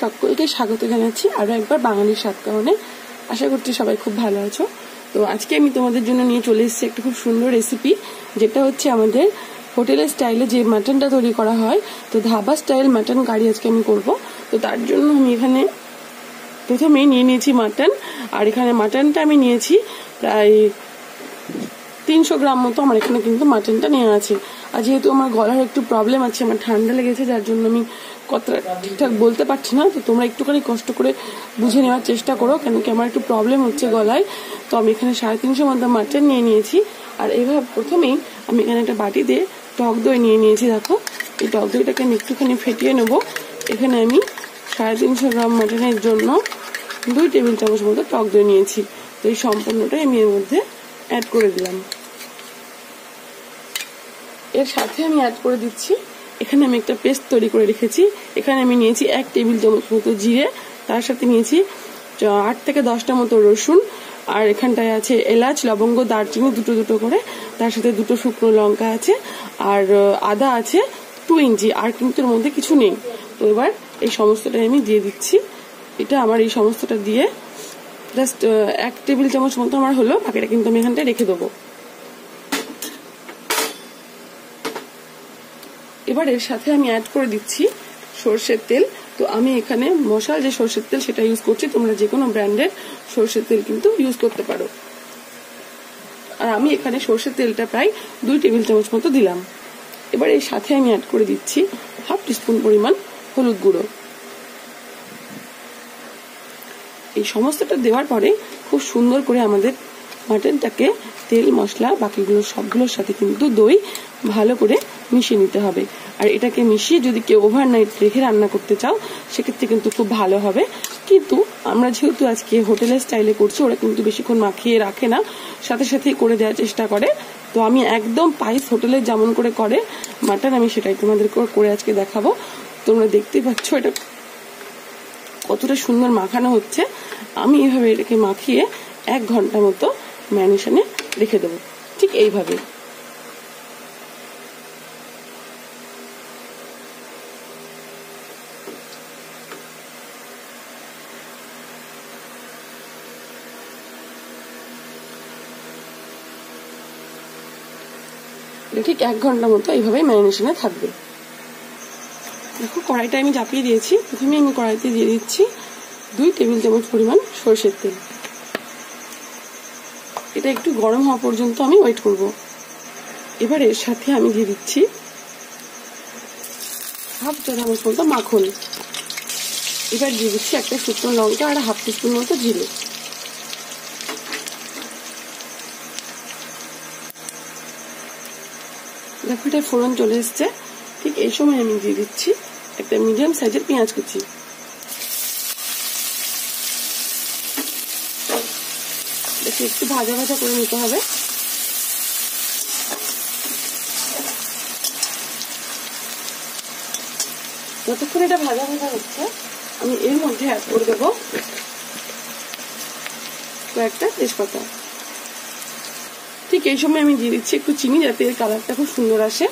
সকলকে স্বাগত জানাচ্ছি আরো একবার বাঙালির স্বাদ কারণে। আশা করছি সবাই খুব ভালো আছো। তো আজকে আমি তোমাদের জন্য নিয়ে চলে এসেছি একটা খুব সুন্দর রেসিপি, যেটা হচ্ছে আমাদের হোটেলের স্টাইলে যে মাটনটা তৈরি করা হয়। তো ধাবা স্টাইল মাটন কারি আজকে আমি করব। তো তার জন্য আমি এখানে প্রথমেই নিয়ে নিয়েছি মাটন, আর এখানে মাটনটা আমি নিয়েছি প্রায় 300 গ্রাম মতো। আমার এখানে কিন্তু মাটনটা নেওয়া আছে। আর যেহেতু আমার গলার একটু প্রবলেম আছে, আমার ঠান্ডা লেগেছে, যার জন্য আমি কথাটা ঠিকঠাক বলতে পারছি না। তো তোমরা একটুখানি কষ্ট করে বুঝে নেওয়ার চেষ্টা করো, কেন কি আমার একটু প্রবলেম হচ্ছে গলায়। তো আমি এখানে 350 মতো মাটন নিয়ে নিয়েছি। আর এইভাবে প্রথমেই আমি এখানে একটা বাটিতে টক দই নিয়ে নিয়েছি। দেখো, এই টক দইটাকে আমি একটুখানি ফেটিয়ে নেব। এখানে আমি 350 গ্রাম মাটনের জন্য 2 টেবিল চামচ মতো টক দই নিয়েছি। তো এই সম্পূর্ণটাই আমি এর মধ্যে অ্যাড করে দিলাম। এর সাথে আমি অ্যাড করে দিচ্ছি, এখানে আমি একটা পেস্ট তৈরি করে রেখেছি। এখানে আমি নিয়েছি 1 টেবিল চামচ মতো জিরে, তার সাথে নিয়েছি 8 থেকে 10টা মতো রসুন, আর এখানটায় আছে এলাচ, লবঙ্গ, দারচিনি দুটো করে, তার সাথে 2 শুকনো লঙ্কা আছে, আর আদা আছে 2 ইঞ্চি। আর কিন্তু এর মধ্যে কিছু নেই। তো এবার এই সমস্তটা আমি দিয়ে দিচ্ছি। এটা আমার এই সমস্তটা দিয়ে জাস্ট 1 টেবিল চামচ মতো আমার হলো, বাকিটা কিন্তু আমি এখানটায় রেখে দেবো। এবার এর সাথে আমি অ্যাড করে দিচ্ছি সরষের তেল। তো আমি এখানে মশাল যে সরষের তেল সেটা ইউজ করছি, তোমরা যে কোনো ব্র্যান্ডের সরষের তেল কিন্তু ইউজ করতে পারো। আর আমি এখানে সরষের তেলটা প্রায় 2 টেবিল চামচ মতো দিলাম। এবার এর সাথে আমি অ্যাড করে দিচ্ছি 1/2 টিস্পুন পরিমাণ হলুদ গুঁড়ো। এই সমস্তটা দেওয়ার পরে খুব সুন্দর করে আমাদের মাটনটাকে তেল, মশলা, বাকিগুলো সবগুলোর সাথে কিন্তু দই ভালো করে মিশিয়ে নিতে হবে। আর এটাকে মিশিয়ে যদি কেউ ওভারনাইট রেখে রান্না করতে চাও, সেক্ষেত্রে কিন্তু খুব ভালো হবে। কিন্তু আমরা যেহেতু আজকে হোটেলের স্টাইলে করছি, ওরা কিন্তু বেশিক্ষণ মাখিয়ে রাখে না, সাথে সাথেই করে দেওয়ার চেষ্টা করে। তো আমি একদম পাইস হোটেলে যেমন করে করে মাটন, আমি সেটাই তোমাদের করে আজকে দেখাবো। তোমরা দেখতেই পাচ্ছ এটা কতটা সুন্দর মাখানো হচ্ছে। আমি এইভাবে এটাকে মাখিয়ে 1 ঘন্টা মতো ম্যারিনেশনে রেখে দেবো, ঠিক এইভাবে। ঠিক 1 ঘন্টা মতো এইভাবে ম্যারিনেশনে থাকবে। দেখো, কড়াইটা আমি চাপিয়ে দিয়েছি। প্রথমে আমি কড়াইতে দিয়ে দিচ্ছি 2 টেবিল চামচ পরিমাণ সরষের তেল। এটা একটু গরম হওয়া পর্যন্ত আমি ওয়েট করব। এবার এর সাথে আমি দিয়ে দিচ্ছি 1/2 চা চামচ মতো মাখন। এবার দিয়ে দিচ্ছি একটা শুকনো লঙ্কা আর 1/2 টিস্পুন মতো জিরে। দেখো, এটা ফোড়ন চলে এসছে। ঠিক এই সময় আমি দিয়ে দিচ্ছি একটা মিডিয়াম সাইজের পেঁয়াজ কুচি। একটু ভাজা ভাজা করে নিতে হবে। যতক্ষণ এটা ভাজা ভাজা হচ্ছে, আমি এর মধ্যে অ্যাড করে দেবো কয়েকটা তেজপাতা। ঠিক এই সময় আমি দিয়ে দিচ্ছি একটু চিনি, যাতে এর কালারটা খুব সুন্দর আসে।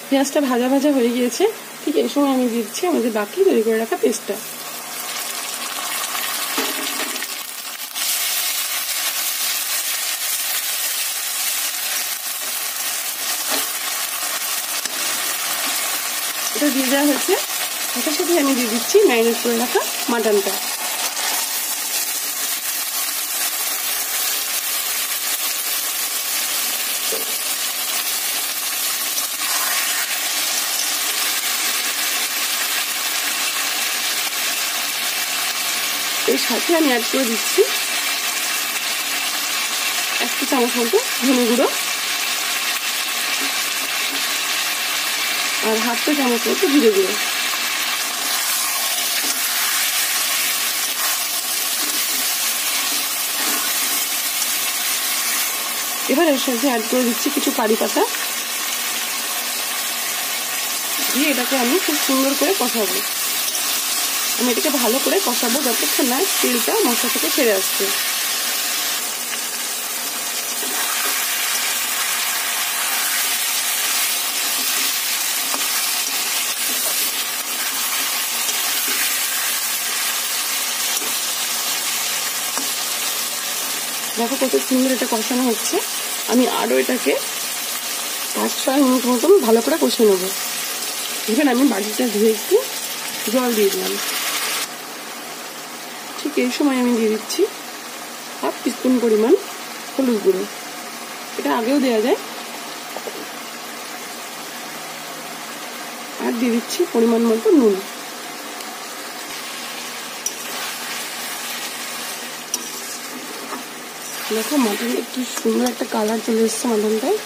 পেঁয়াজটা ভাজা ভাজা হয়ে গিয়েছে। ঠিক এই সময় আমি দিয়ে দিচ্ছি আমাদের বাকি তৈরি করে রাখা পেস্টটা। এটা দিয়ে দেওয়া হয়েছে। সাথে সাথে আমি দিয়ে দিচ্ছি ম্যারিনেট করে রাখা মাটনটা। এর সাথে আমি অ্যাড করে দিচ্ছি 1 চামচ মতো ধনে গুঁড়ো আর 1/2 চামচ মতো জিরে গুঁড়ো। এবার এর সাথে অ্যাড করে দিচ্ছি কিছু কারি পাতা দিয়ে এটাকে আমি খুব সুন্দর করে কষাবো। আমি এটাকে ভালো করে কষাবো যতক্ষণ না তেলটা মশলা থেকে ছেড়ে আসছে। দেখো কত সুন্দর এটা কষানো হচ্ছে। আমি আরও এটাকে 5-6 মিনিট মতন ভালো করে কষে নেবো। এবার আমি বাটিটা ধুয়ে একটু জল দিয়ে দিলাম। ঠিক এই সময় আমি দিয়ে দিচ্ছি 1/2 টিস্পুন পরিমাণ হলুদ গুঁড়ো। এটা আগেও দেওয়া যায়। আর দিয়ে দিচ্ছি পরিমাণ মতো নুন। দেখো মাটন একটু সুন্দর একটা কালার চলে এসছে মাটনটায়।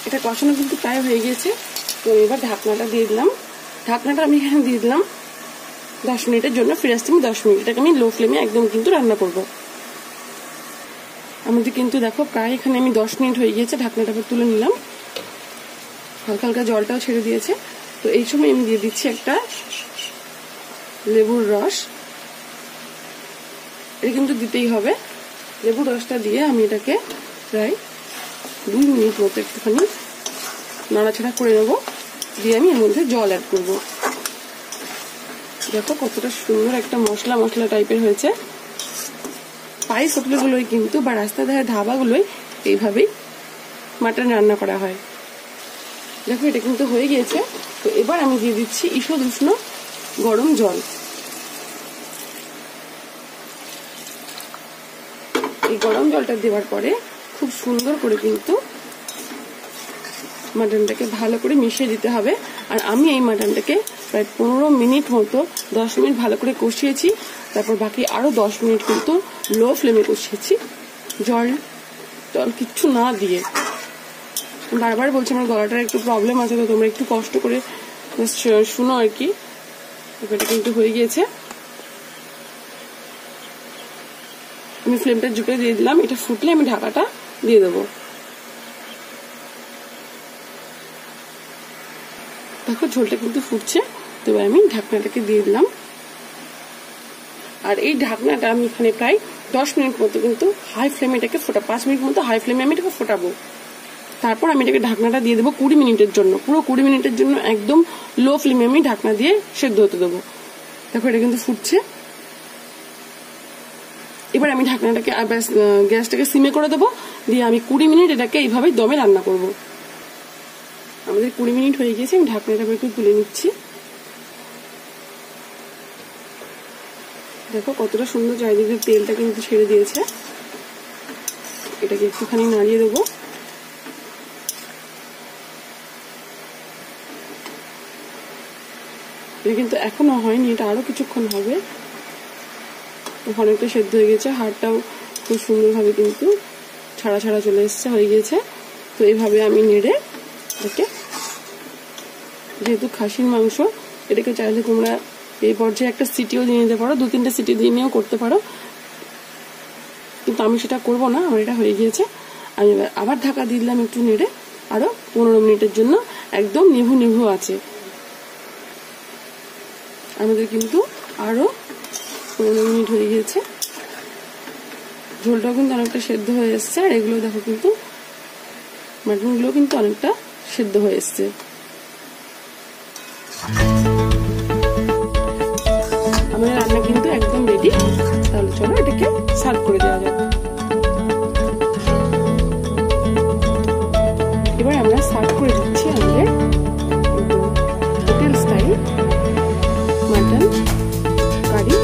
এটা কষানো কিন্তু প্রায় হয়ে গেছে। তো এবার ঢাকনাটা দিয়ে দিলাম। ঢাকনাটা আমি এখানে দিয়ে দিলাম 10 মিনিটের জন্য। ফিরে আসতে আমি 10 মিনিট এটাকে আমি লো ফ্লেমে একদম কিন্তু রান্না করব। আমাদের কিন্তু দেখো প্রায় এখানে আমি 10 মিনিট হয়ে গিয়েছে। ঢাকনাটা তুলে নিলাম। হালকা হালকা জলটাও ছেড়ে দিয়েছে। তো এই সময় আমি দিয়ে দিচ্ছি একটা লেবুর রস। এটা কিন্তু দিতেই হবে। লেবুর রসটা দিয়ে আমি এটাকে প্রায় 2 মিনিট মতো একটুখানি নাড়াচাড়া করে নেবো। দিয়ে আমি এর মধ্যে জল অ্যাড করব। দেখো কতটা সুন্দর একটা মশলা মশলা টাইপের হয়েছে। স্পাইস হোটেলগুলোই কিন্তু বা রাস্তার ধারে ধাবাগুলোই এইভাবেই মাটন রান্না করা হয়। দেখো এটা কিন্তু হয়ে গিয়েছে। তো এবার আমি দিয়ে দিচ্ছি ঈষৎ উষ্ণ গরম জল। এই গরম জলটা দেওয়ার পরে খুব সুন্দর করে কিন্তু মাটনটাকে ভালো করে মিশিয়ে দিতে হবে। আর আমি এই মাটনটাকে প্রায় 15 মিনিট মতো 10 মিনিট ভালো করে কষিয়েছি। তারপর বাকি আরো 10 মিনিট কিন্তু লো ফ্লেমে কষিয়েছি, জল কিচ্ছু না দিয়ে। বারবার বলছি আমার গলাটার একটু প্রবলেম আছে, তো তোমরা একটু কষ্ট করে শুনো আর কি। এটা কিন্তু হয়ে গিয়েছে। আমি ফ্লেমটা ঝুঁকে দিয়ে দিলাম। এটা ফুটলে আমি ঢাকাটা দিয়ে দেবো। দেখো ঝোলটা কিন্তু ফুটছে। তো আমি ঢাকনাটাকে দিয়ে দিলাম। আর এই ঢাকনাটা আমি এখানে প্রায় 10 মিনিট মতো কিন্তু হাই ফ্লেমে এটাকে 5 মিনিট মতো হাই ফ্লেমে আমি এটাকে ফোটাবো। তারপর আমি এটাকে ঢাকনাটা দিয়ে দেবো 20 মিনিটের জন্য। পুরো 20 মিনিটের জন্য একদম লো ফ্লেমে আমি ঢাকনা দিয়ে সেদ্ধ হতে দেবো। দেখো এটা কিন্তু ফুটছে। এবার আমি ঢাকনাটাকে গ্যাসটাকে সিমে করে দেবো। দিয়ে আমি 20 মিনিট এটাকে এইভাবে দমে রান্না করব। আমাদের 20 মিনিট হয়ে গেছে। আমি ঢাকনাটা একটু তুলে নিচ্ছি। দেখো কতটা সুন্দর চারিদিকে তেলটা কিন্তু ছেড়ে দিয়েছে। এটাকে একটুখানি নাড়িয়ে দেবো। এটা কিন্তু এখনো হয়নি, এটা আরো কিছুক্ষণ হবে। অনেকটা সেদ্ধ হয়ে গেছে। হাড়টাও খুব সুন্দরভাবে কিন্তু ছাড়া ছাড়া চলে এসছে, হয়ে গেছে। তো এইভাবে আমি নেড়ে এটাকে, যেহেতু খাসির মাংস, এটাকে চাইলে তোমরা এই পর্যায়ে একটা সিটিও দিয়ে নিতে পারো, 2-3টা সিটি দিয়ে নিয়েও করতে পারো, কিন্তু আমি সেটা করবো না। আমার এটা হয়ে গিয়েছে। আমি আবার ঢাকা দিয়ে দিলাম একটু নেড়ে, আরো 15 মিনিটের জন্য একদম নিভু নিভু আছে। আমাদের কিন্তু আরো 15 মিনিট হয়ে গিয়েছে। ঝোলটাও কিন্তু অনেকটা সেদ্ধ হয়ে এসছে। আর এগুলো দেখো কিন্তু মাটনগুলো কিন্তু অনেকটা সেদ্ধ হয়ে এসছে। আমাদের রান্না কিন্তু একদম রেডি। তাহলে চলো এটাকে সার্ভ করে দেওয়া যাক। এবার আমরা সার্ভ করে দিচ্ছি আমাদের হোটেল স্টাইল মাটন কারি।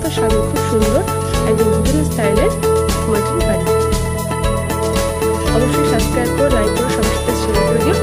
হালকা স্বাদের খুব সুন্দর একদম হোটেল স্টাইলের মাটন কারি। অবশ্যই সাবস্ক্রাইব করো, লাইক করো, সবার সাথে শেয়ার করে দিও।